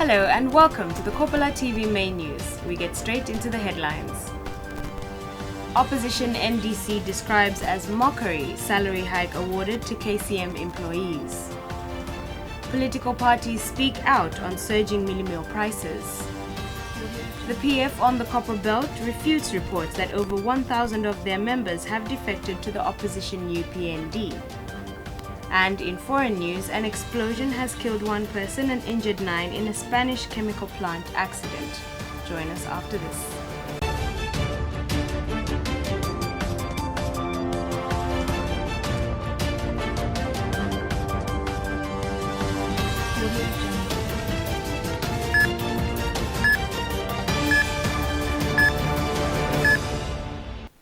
Hello and welcome to the Kopala TV main news. We get straight into the headlines. Opposition NDC describes as mockery salary hike awarded to KCM employees. Political parties speak out on surging meal prices. The PF on the Copper Belt refutes reports that over 1,000 of their members have defected to the opposition UPND. And in foreign news, an explosion has killed one person and injured 9 in a Spanish chemical plant accident. Join us after this.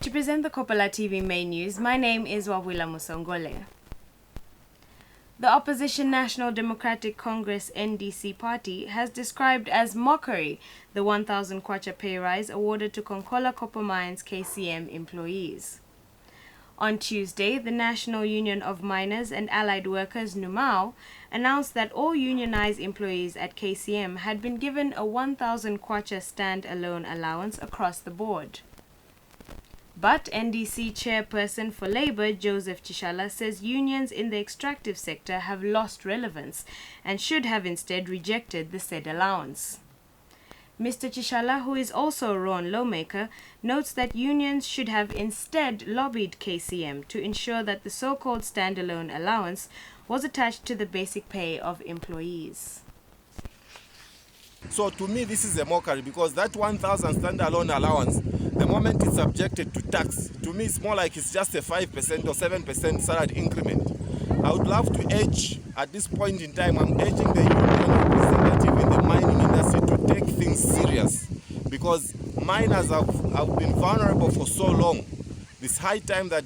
To present the Kopala TV main news, my name is Wawila Musongole. The opposition National Democratic Congress NDC party has described as mockery the 1,000 kwacha pay rise awarded to Kopala Copper Mines KCM employees. On Tuesday, the National Union of Miners and Allied Workers NUMAO announced that all unionized employees at KCM had been given a 1,000 kwacha stand-alone allowance across the board. But NDC chairperson for Labour, Joseph Chishala, says unions in the extractive sector have lost relevance and should have instead rejected the said allowance. Mr. Chishala, who is also a Roan lawmaker, notes that unions should have instead lobbied KCM to ensure that the so-called standalone allowance was attached to the basic pay of employees. So to me, this is a mockery because that 1,000 standalone allowance, the moment it's subjected to tax, to me it's more like it's just a 5% or 7% salary increment. I would love to urge, at this point in time, I'm urging the union representative in the mining industry to take things serious because miners have been vulnerable for so long. It's high time that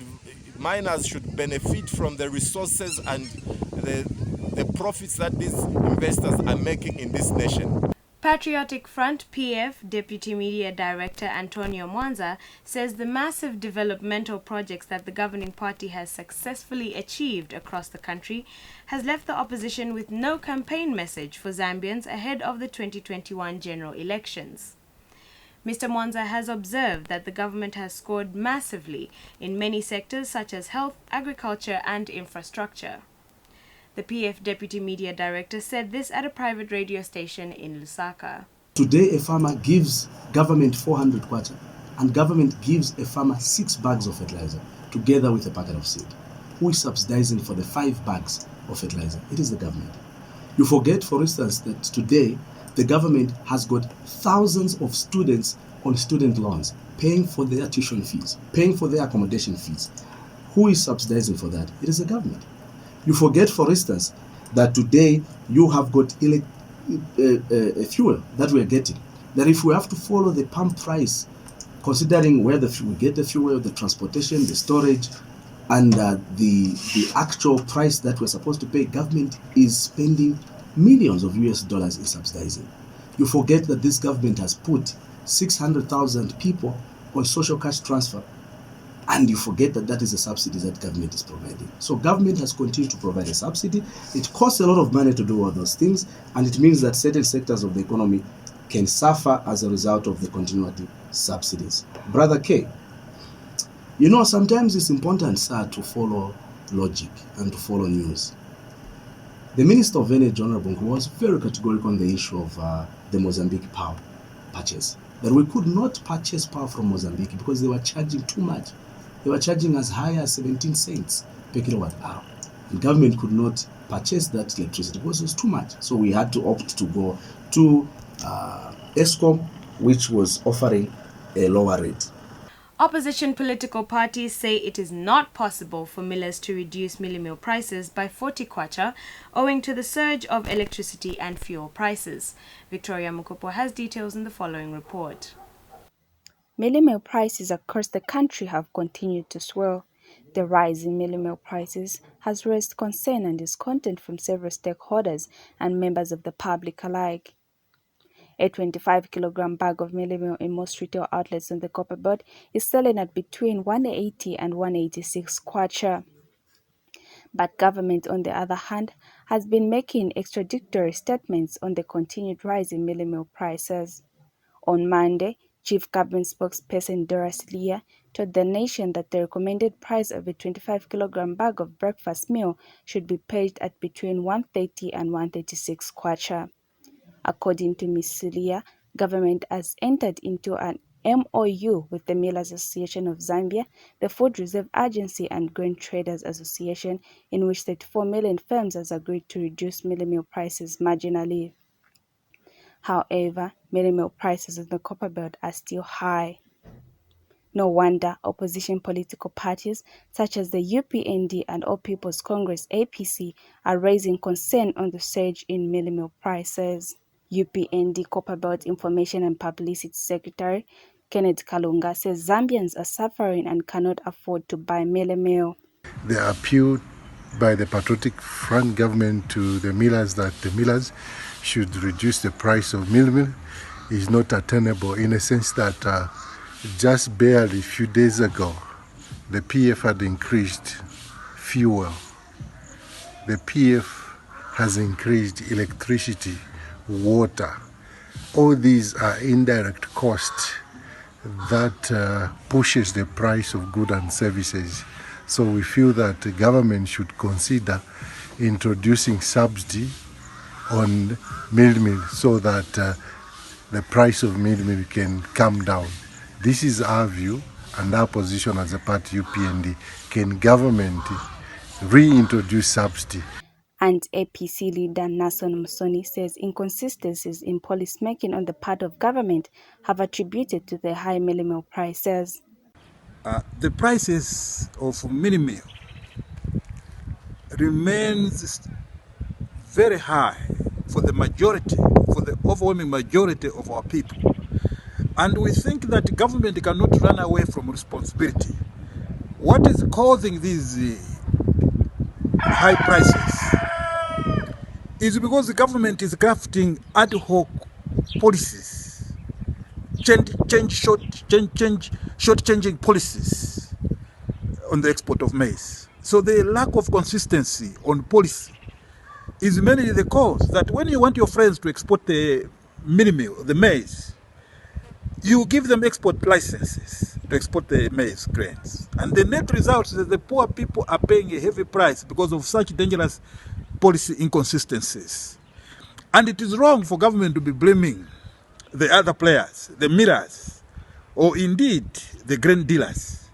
miners should benefit from the resources and the profits that these investors are making in this nation. Patriotic Front PF Deputy Media Director Antonio Mwanza says the massive developmental projects that the governing party has successfully achieved across the country has left the opposition with no campaign message for Zambians ahead of the 2021 general elections. Mr. Mwanza has observed that the government has scored massively in many sectors such as health, agriculture and infrastructure. The PF Deputy Media Director said this at a private radio station in Lusaka. Today a farmer gives government 400 kwacha and government gives a farmer 6 bags of fertilizer together with a packet of seed. Who is subsidizing for the 5 bags of fertilizer? It is the government. You forget, for instance, that today the government has got thousands of students on student loans, paying for their tuition fees, paying for their accommodation fees. Who is subsidizing for that? It is the government. You forget, for instance, that today you have got fuel that we are getting. That if we have to follow the pump price, considering where we get the fuel, the transportation, the storage, and the actual price that we're supposed to pay, government is spending millions of US dollars in subsidizing. You forget that this government has put 600,000 people on social cash transfer. And you forget that that is a subsidy that government is providing. So government has continued to provide a subsidy. It costs a lot of money to do all those things, and it means that certain sectors of the economy can suffer as a result of the continuity subsidies. Brother K, you know, sometimes it's important, sir, to follow logic and to follow news. The Minister of Energy, Honorable Bungu, was very categorical on the issue of the Mozambique power purchase. That we could not purchase power from Mozambique because they were charging too much. They were charging as high as 17 cents per kilowatt hour. The government could not purchase that electricity because it was too much. So we had to opt to go to ESCOM, which was offering a lower rate. Opposition political parties say it is not possible for millers to reduce meal prices by 40 kwacha owing to the surge of electricity and fuel prices. Victoria Mukopo has details in the following report. Meal prices across the country have continued to swell. The rise in meal prices has raised concern and discontent from several stakeholders and members of the public alike. A 25-kilogram bag of meal in most retail outlets on the Copper Belt is selling at between 180 and 186 kwacha. But government, on the other hand, has been making extradictory statements on the continued rise in mealie meal prices. On Monday, Chief Government spokesperson Doris Leah told the nation that the recommended price of a 25-kilogram bag of breakfast meal should be paid at between 130 and 136 kwacha. According to Ms. Leah, government has entered into an MOU with the Mill Association of Zambia, the Food Reserve Agency and Grain Traders Association, in which 34 million firms has agreed to reduce mealie meal prices marginally. However, mealie meal prices in the Copper Belt are still high. No wonder opposition political parties such as the UPND and All People's Congress APC are raising concern on the surge in mealie meal prices. UPND Copperbelt Information and Publicity Secretary Kenneth Kalunga says Zambians are suffering and cannot afford to buy mealie meal. The appeal by the Patriotic Front government to the millers that the millers should reduce the price of mealie meal is not attainable, in a sense that just barely a few days ago, the PF had increased fuel. The PF has increased electricity, water. All these are indirect costs that pushes the price of goods and services. So we feel that the government should consider introducing subsidy on mealie meal so that the price of mealie meal can come down. This is our view and our position as a party UPND. Can government reintroduce subsidy? And APC leader Nason Musoni says inconsistencies in policy making on the part of government have attributed to the high mealie meal prices. The prices of mealie meal remains very high for the majority, for the overwhelming majority of our people. And we think that the government cannot run away from responsibility. What is causing these high prices is because the government is crafting ad hoc policies, short-changing policies on the export of maize. So the lack of consistency on policy is mainly the cause that when you want your friends to export the mealie meal, the maize, you give them export licenses to export the maize grains. And the net result is that the poor people are paying a heavy price because of such dangerous policy inconsistencies. And it is wrong for government to be blaming the other players, the millers, or indeed the grain dealers.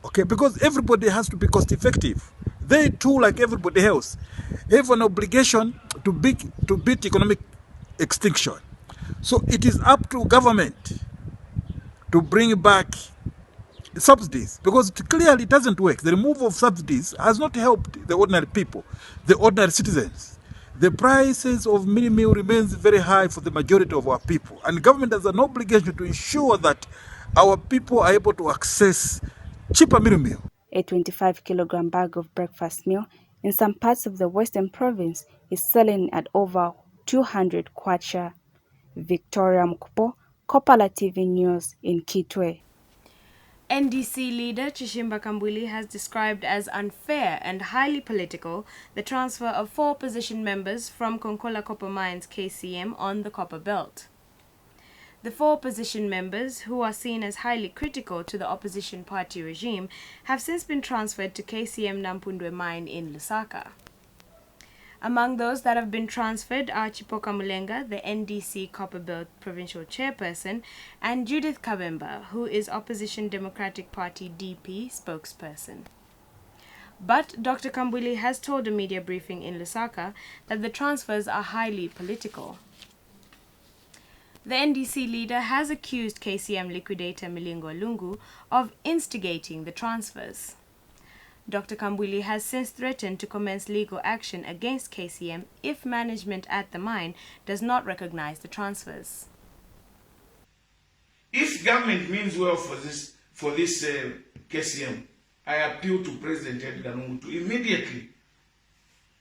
Okay, because everybody has to be cost effective. They too, like everybody else, have an obligation to beat economic extinction. So it is up to government to bring back subsidies, because clearly it doesn't work. The removal of subsidies has not helped the ordinary people, the ordinary citizens. The prices of mealie meal remains very high for the majority of our people, and government has an obligation to ensure that our people are able to access cheaper mealie meal. A 25-kilogram bag of breakfast meal in some parts of the Western Province is selling at over 200 kwacha. Victoria Mkupo, Kopala TV News in Kitwe. NDC leader Chishimba Kambwili has described as unfair and highly political the transfer of 4 opposition members from Konkola Copper Mines KCM on the Copper Belt. The 4 opposition members, who are seen as highly critical to the opposition party regime, have since been transferred to KCM Nampundwe mine in Lusaka. Among those that have been transferred are Chipoka Mulenga, the NDC Copperbelt Provincial Chairperson, and Judith Kabemba, who is Opposition Democratic Party DP spokesperson. But Dr. Kambwili has told a media briefing in Lusaka that the transfers are highly political. The NDC leader has accused KCM liquidator Milingo Lungu of instigating the transfers. Dr. Kambwili has since threatened to commence legal action against KCM if management at the mine does not recognize the transfers. If government means well for this KCM, I appeal to President Edgar Lungu to immediately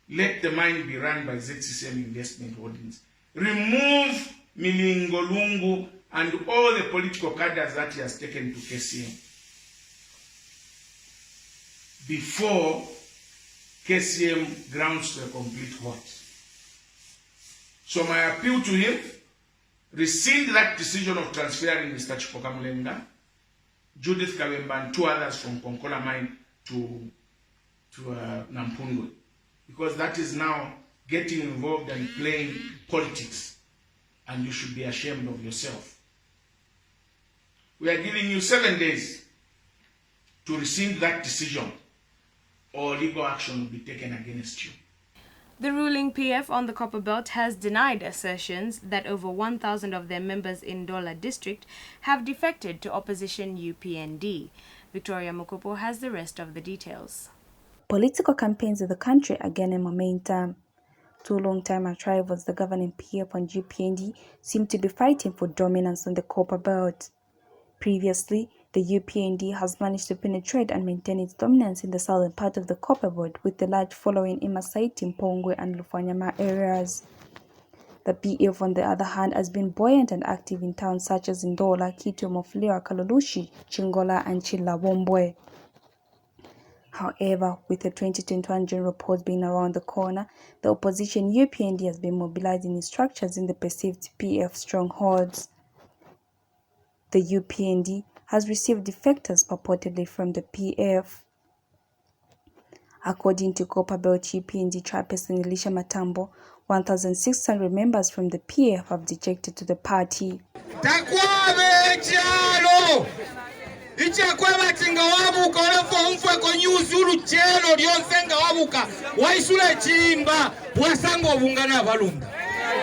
let the mine be run by ZCCM Investment Holdings. Remove Milingo Lungu and all the political cadres that he has taken to KCM before KCM grounds to a complete halt. So my appeal to him, rescind that decision of transferring Mr. Chipokamulenga, Judith Kabemba and 2 others from Konkola mine to Nampundwe, because that is now getting involved and playing politics, and you should be ashamed of yourself. We are giving you 7 days to rescind that decision, or legal action will be taken against you. The ruling PF on the Copper Belt has denied assertions that over 1,000 of their members in Ndola district have defected to opposition UPND. Victoria Mokopo has the rest of the details. Political campaigns in the country are gaining momentum. 2 long-time rivals, the governing PF and UPND, seem to be fighting for dominance on the Copper Belt. Previously, the UPND has managed to penetrate and maintain its dominance in the southern part of the Copper Belt, with the large following in Masaiti, Mpongwe and Lufanyama areas. The PF, on the other hand, has been buoyant and active in towns such as Ndola, Kitwe, Moflewa, Kalolushi, Chingola and Chilabombwe. However, with the 2021 general polls being around the corner, the opposition UPND has been mobilizing its structures in the perceived PF strongholds. The UPND has received defectors purportedly from the PF. According to Copper Belt UPND chairperson Elisha Matambo, 1,600 members from the PF have defected to the party. Ichakwe batinga wabuka olefo umfwe ko nyuzulu chelo lyonsenga wabuka waisula chimba wasanga obungana abalunda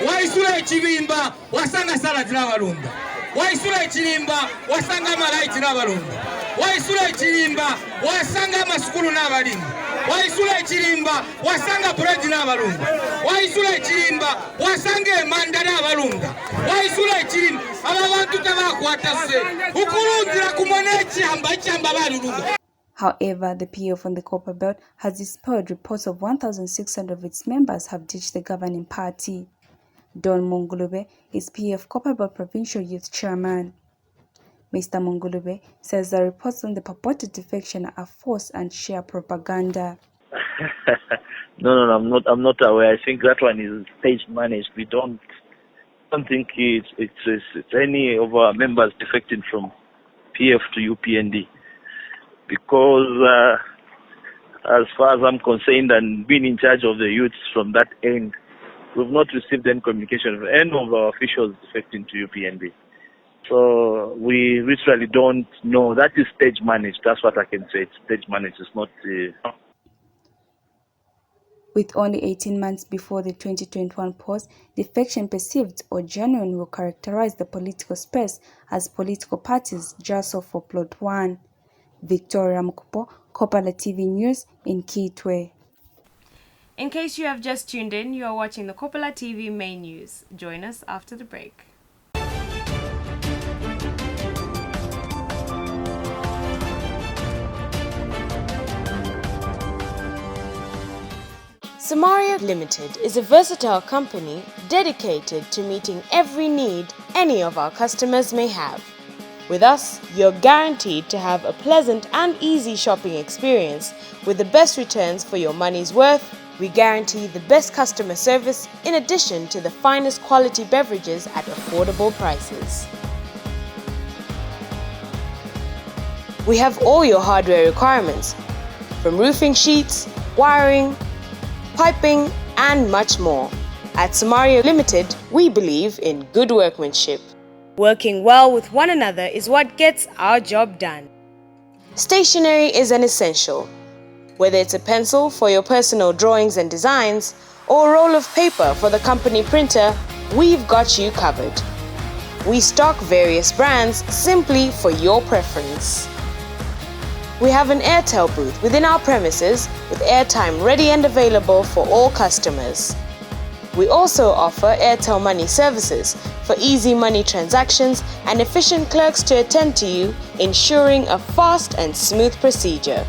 waisula chibimba wasanga salad n'abalunda waisula chilimba wasanga malaiti n'abalunda waisula chilimba wasanga masukulu n'abalimi waisula chilimba wasanga bread n'abalunda waisula chilimba wasanga emanda n'abalunda waisula chilimba However, the PF on the Copper Belt has dispelled reports of 1,600 of its members have ditched the governing party. Don Mongolube is PF Copper Belt Provincial Youth Chairman. Mr. Mongolube says the reports on the purported defection are false and sheer propaganda. No, I'm not aware. I think that one is stage managed. We don't think it's any of our members defecting from PF to UPND, because as far as I'm concerned and being in charge of the youths from that end, we've not received any communication from any of our officials defecting to UPND. So we literally don't know. That is stage managed. That's what I can say. It's stage managed. It's not With only 18 months before the 2021 polls, defection perceived or genuine will characterize the political space as political parties jostle for plot 1. Victoria Mokopo, Kopala TV News in Kitwe. In case you have just tuned in, you are watching the Kopala TV main news. Join us after the break. Samaria Limited is a versatile company dedicated to meeting every need any of our customers may have. With us, you're guaranteed to have a pleasant and easy shopping experience with the best returns for your money's worth. We guarantee the best customer service in addition to the finest quality beverages at affordable prices. We have all your hardware requirements, from roofing sheets, wiring, piping, and much more. At Samaria Limited, we believe in good workmanship. Working well with one another is what gets our job done. Stationery is an essential. Whether it's a pencil for your personal drawings and designs, or a roll of paper for the company printer, we've got you covered. We stock various brands simply for your preference. We have an Airtel booth within our premises with airtime ready and available for all customers. We also offer Airtel Money services for easy money transactions and efficient clerks to attend to you, ensuring a fast and smooth procedure.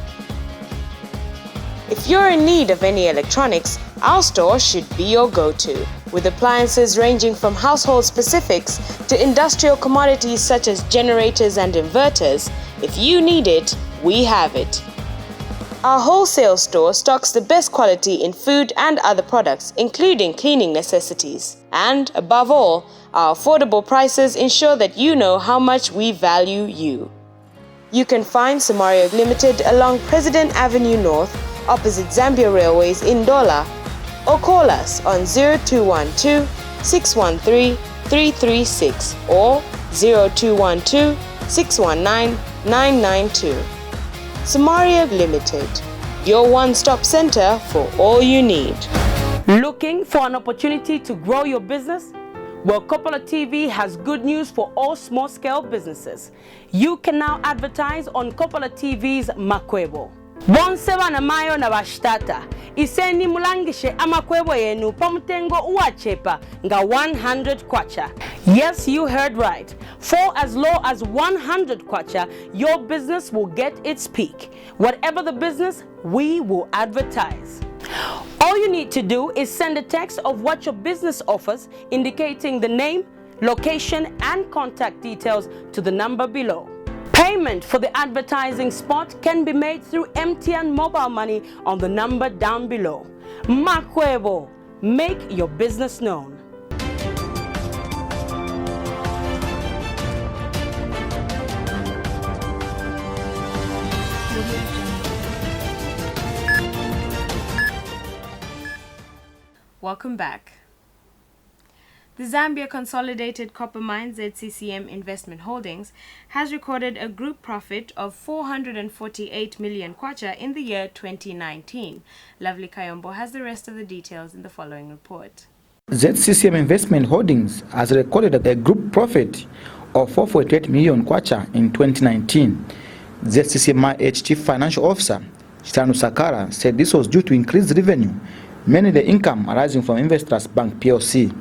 If you're in need of any electronics, our store should be your go-to, with appliances ranging from household specifics to industrial commodities such as generators and inverters. If you need it, we have it. Our wholesale store stocks the best quality in food and other products, including cleaning necessities. And, above all, our affordable prices ensure that you know how much we value you. You can find Samario Limited along President Avenue North, opposite Zambia Railways in Ndola, or call us on 0212 613 336 or 0212 619 992. Samaria Limited, your one-stop center for all you need. Looking for an opportunity to grow your business? Well, Kopala TV has good news for all small-scale businesses. You can now advertise on Kopala TV's Makwebo. Bonseba na mayo na bashtata. Iseni mulangishe amakwebo yenu pamutengo uachepa nga 100 kwacha. Yes, you heard right. For as low as 100 kwacha, your business will get its peak. Whatever the business, we will advertise. All you need to do is send a text of what your business offers, indicating the name, location, and contact details to the number below. Payment for the advertising spot can be made through MTN mobile money on the number down below. Makwebo, make your business known. Welcome back. The Zambia Consolidated Copper Mines ZCCM Investment Holdings has recorded a group profit of 448 million kwacha in the year 2019. Lovely Kayombo has the rest of the details in the following report. ZCCM Investment Holdings has recorded a group profit of 448 million kwacha in 2019. ZCCM Chief Financial Officer Chitanu Sakara said this was due to increased revenue, mainly the income arising from Investors Bank PLC.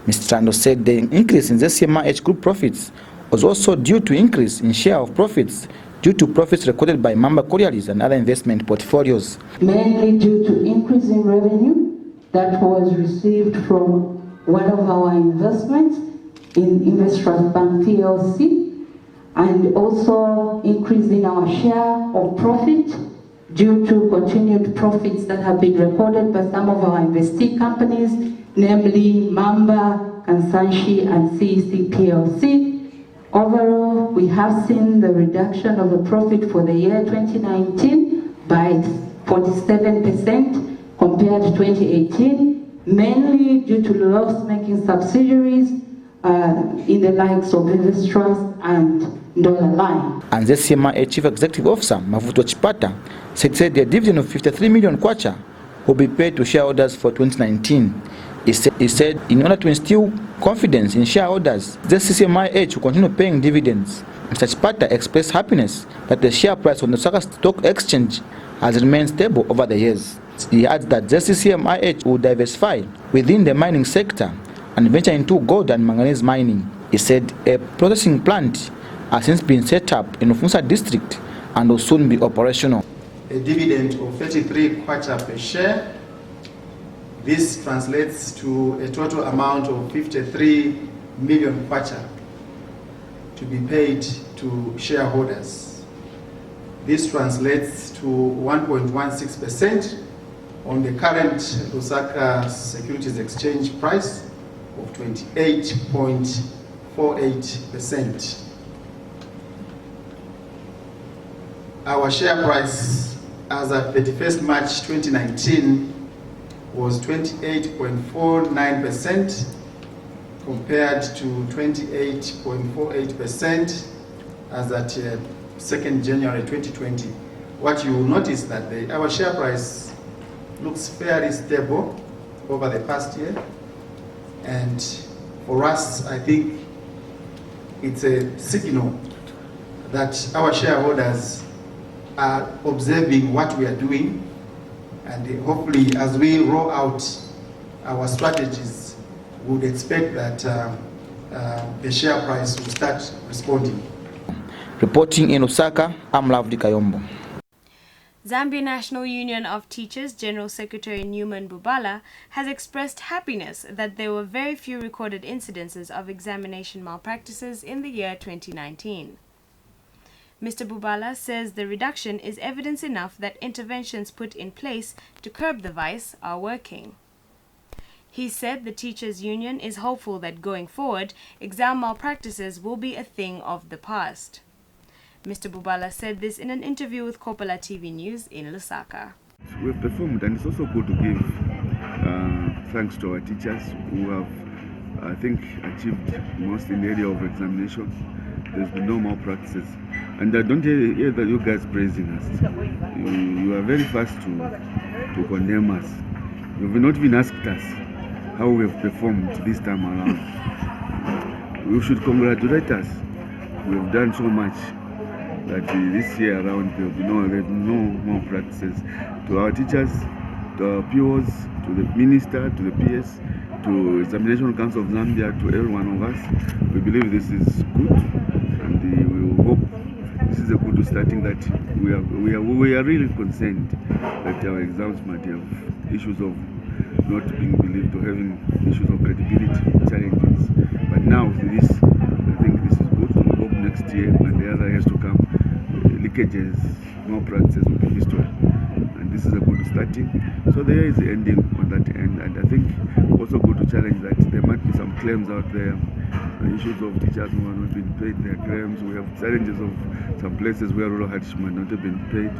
Mr. Chando said the increase in ZCMH group profits was also due to increase in share of profits due to profits recorded by Mamba Collieries and other investment portfolios. Mainly due to increase in revenue that was received from one of our investments in Investors Bank PLC, and also increase in our share of profit due to continued profits that have been recorded by some of our investee companies, namely Mamba, Kansanshi, and CEC PLC. Overall, we have seen the reduction of the profit for the year 2019 by 47% compared to 2018, mainly due to loss-making subsidiaries in the likes of Investors and Ndola Line. And ZCMA Chief Executive Officer Mavuto Chipata said the dividend of 53 million kwacha will be paid to shareholders for 2019. He said in order to instill confidence in shareholders, ZCCMIH will continue paying dividends. Mr. Chipata expressed happiness that the share price on the Osaka Stock Exchange has remained stable over the years. He adds that ZCCMIH will diversify within the mining sector and venture into gold and manganese mining. He said a processing plant has since been set up in Ufunsa district and will soon be operational. A dividend of 33 kwacha per share. This translates to a total amount of 53 million kwacha to be paid to shareholders. This translates to 1.16% on the current Osaka Securities Exchange price of 28.48%. Our share price as at 31st March 2019 was 28.49% compared to 28.48% as at 2nd January 2020. What you will notice that our share price looks fairly stable over the past year, and for us I think it's a signal that our shareholders are observing what we are doing, and hopefully as we roll out our strategies, we would expect that the share price will start responding. Reporting in Osaka, I'm Lovely Kayombo. Zambia National Union of Teachers General Secretary Newman Bubala has expressed happiness that there were very few recorded incidences of examination malpractices in the year 2019. Mr. Bubala says the reduction is evidence enough that interventions put in place to curb the vice are working. He said the teachers' union is hopeful that going forward, exam malpractices will be a thing of the past. Mr. Bubala said this in an interview with Kopala TV News in Lusaka. We've performed, and it's also good to give thanks to our teachers who have, I think, achieved most in the area of examination. There's been no malpractices. And I don't hear that you guys praising us. You are very fast to condemn us. You've not even asked us how we have performed this time around. You should congratulate us. We've done so much that this year around there will be no more practices. To our teachers, to our POs, to the minister, to the PS, to Examination Council of Zambia, to every one of us, we believe this is good, and we hope this is a good starting that we are really concerned that our exams might have issues of not being believed or having issues of credibility challenges. But now this, I think this is good. We hope next year and the other years to come, leakages, more practices will be history. And this is a good starting. So there is the ending on that end. And I think also good to challenge that there might be some claims out there, issues of teachers who have not been paid their claims. We have challenges of some places where rural hardship might not have been paid.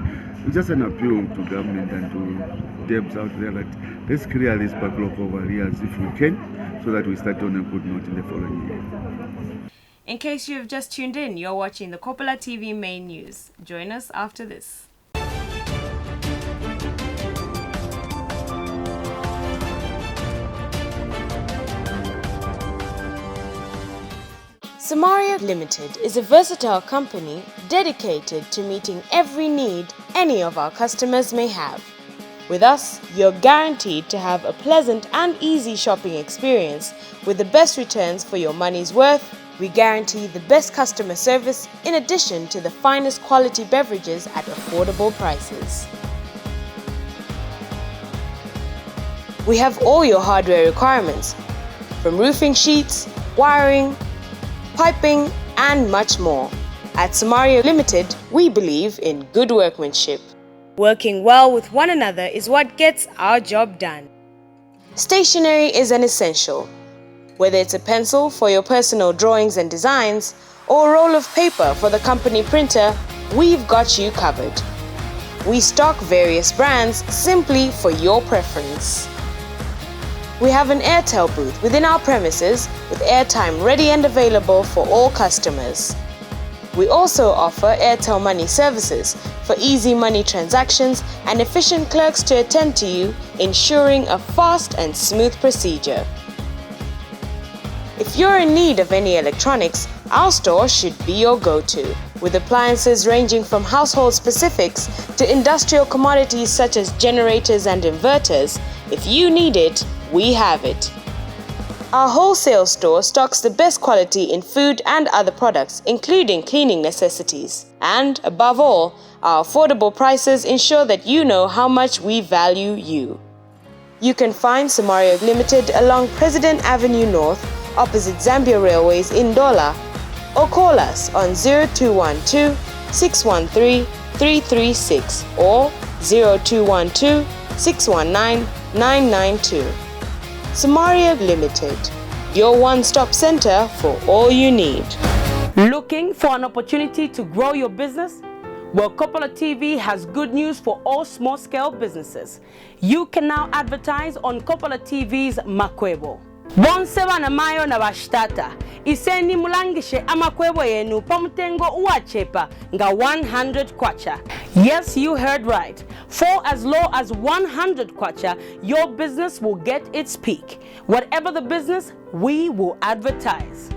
It's just an appeal to government and to debts out there that let's clear this backlog of arrears if we can, so that we start on a good note in the following year. In case you have just tuned in, you're watching the Kopala TV main news. Join us after this. Samaria Limited is a versatile company dedicated to meeting every need any of our customers may have. With us, you're guaranteed to have a pleasant and easy shopping experience with the best returns for your money's worth. We guarantee the best customer service in addition to the finest quality beverages at affordable prices. We have all your hardware requirements, from roofing sheets, wiring, piping, and much more. At Samaria Limited, we believe in good workmanship. Working well with one another is what gets our job done. Stationery is an essential. Whether it's a pencil for your personal drawings and designs, or a roll of paper for the company printer, we've got you covered. We stock various brands simply for your preference. We have an Airtel booth within our premises with airtime ready and available for all customers. We also offer Airtel Money services for easy money transactions and efficient clerks to attend to you, ensuring a fast and smooth procedure. If you're in need of any electronics, our store should be your go-to. With appliances ranging from household specifics to industrial commodities such as generators and inverters, if you need it, we have it. Our wholesale store stocks the best quality in food and other products, including cleaning necessities. And above all, our affordable prices ensure that you know how much we value you. You can find Samaria Limited along President Avenue North, opposite Zambia Railways in Dola, or call us on 0212 613 336 or 0212 619 992. Samaria Limited, your one-stop center for all you need. Looking for an opportunity to grow your business? Well, Kopala TV has good news for all small-scale businesses. You can now advertise on Kopala TV's Makwebo. Bonse bana mayo na bashtata. Iseni mulangishe amakwebo yenu pamutengo uachepa nga 100 kwacha. Yes, you heard right. For as low as 100 kwacha, your business will get its peak. Whatever the business, we will advertise.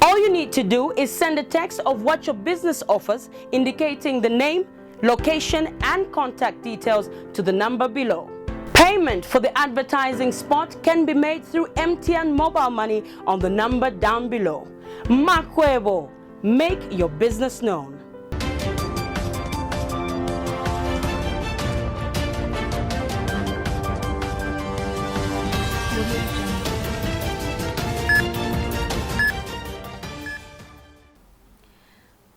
All you need to do is send a text of what your business offers, indicating the name, location, and contact details to the number below. Payment for the advertising spot can be made through MTN mobile money on the number down below. Makwebo, make your business known.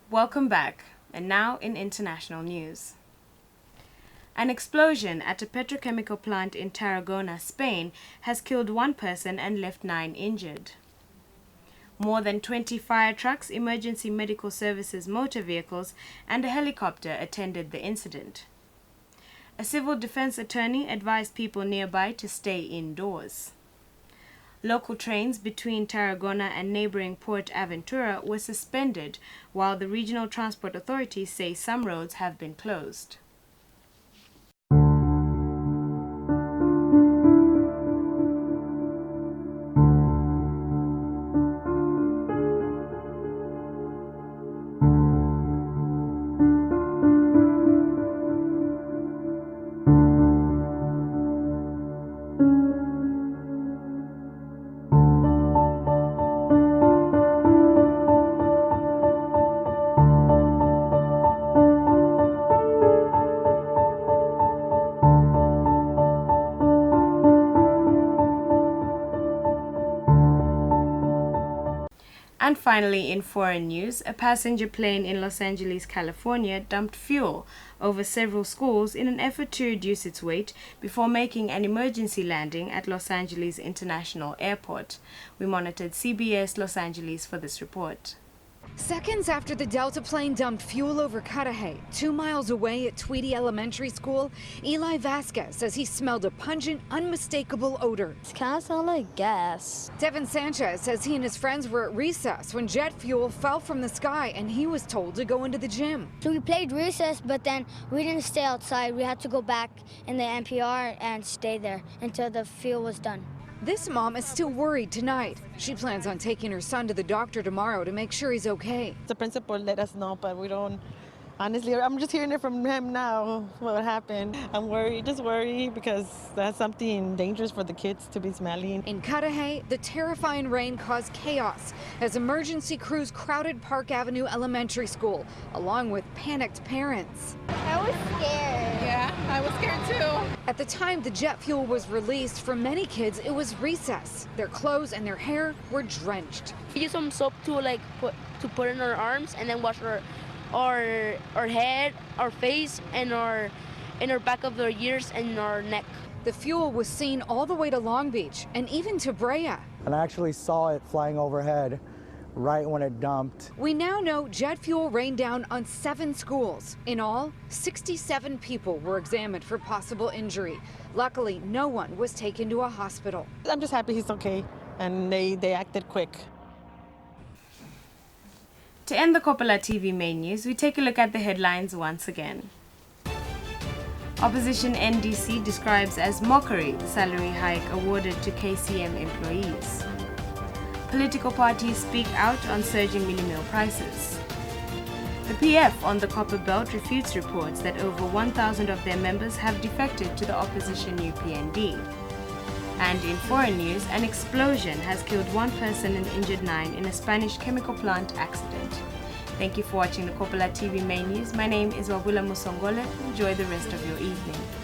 Welcome back. And now in international news. An explosion at a petrochemical plant in Tarragona, Spain, has killed 1 person and left 9 injured. More than 20 fire trucks, emergency medical services motor vehicles, and a helicopter attended the incident. A civil defense attorney advised people nearby to stay indoors. Local trains between Tarragona and neighboring Port Aventura were suspended, while the regional transport authorities say some roads have been closed. And finally, in foreign news, a passenger plane in Los Angeles, California dumped fuel over several schools in an effort to reduce its weight before making an emergency landing at Los Angeles International Airport. We monitored CBS Los Angeles for this report. Seconds after the Delta plane dumped fuel over Cudahy, 2 miles away at Tweedy Elementary School, Eli Vasquez says he smelled a pungent, unmistakable odor. It kind of smelled like gas. Devin Sanchez says he and his friends were at recess when jet fuel fell from the sky and he was told to go into the gym. So we played recess, but then we didn't stay outside. We had to go back in the NPR and stay there until the fuel was done. This mom is still worried tonight. She plans on taking her son to the doctor tomorrow to make sure he's okay. The principal let us know, but we don't. Honestly, I'm just hearing it from him now, what happened. I'm worried, just worried, because that's something dangerous for the kids to be smelling. In Cudahy, the terrifying rain caused chaos as emergency crews crowded Park Avenue Elementary School, along with panicked parents. I was scared. Yeah, I was scared too. At the time the jet fuel was released, for many kids, it was recess. Their clothes and their hair were drenched. We use some soap to put in our arms and then wash our head, our face, and our back of our ears and our neck. The fuel was seen all the way to Long Beach and even to Brea. And I actually saw it flying overhead right when it dumped. We now know jet fuel rained down on 7 schools. In all, 67 people were examined for possible injury. Luckily, no one was taken to a hospital. I'm just happy he's okay, and they acted quick. To end the Kopala TV main news, we take a look at the headlines once again. Opposition NDC describes as mockery salary hike awarded to KCM employees. Political parties speak out on surging mini-meal prices. The PF on the Copper Belt refutes reports that over 1,000 of their members have defected to the opposition UPND. And in foreign news, an explosion has killed 1 person and injured 9 in a Spanish chemical plant accident. Thank you for watching the Kopala TV main news. My name is Wabula Musongole. Enjoy the rest of your evening.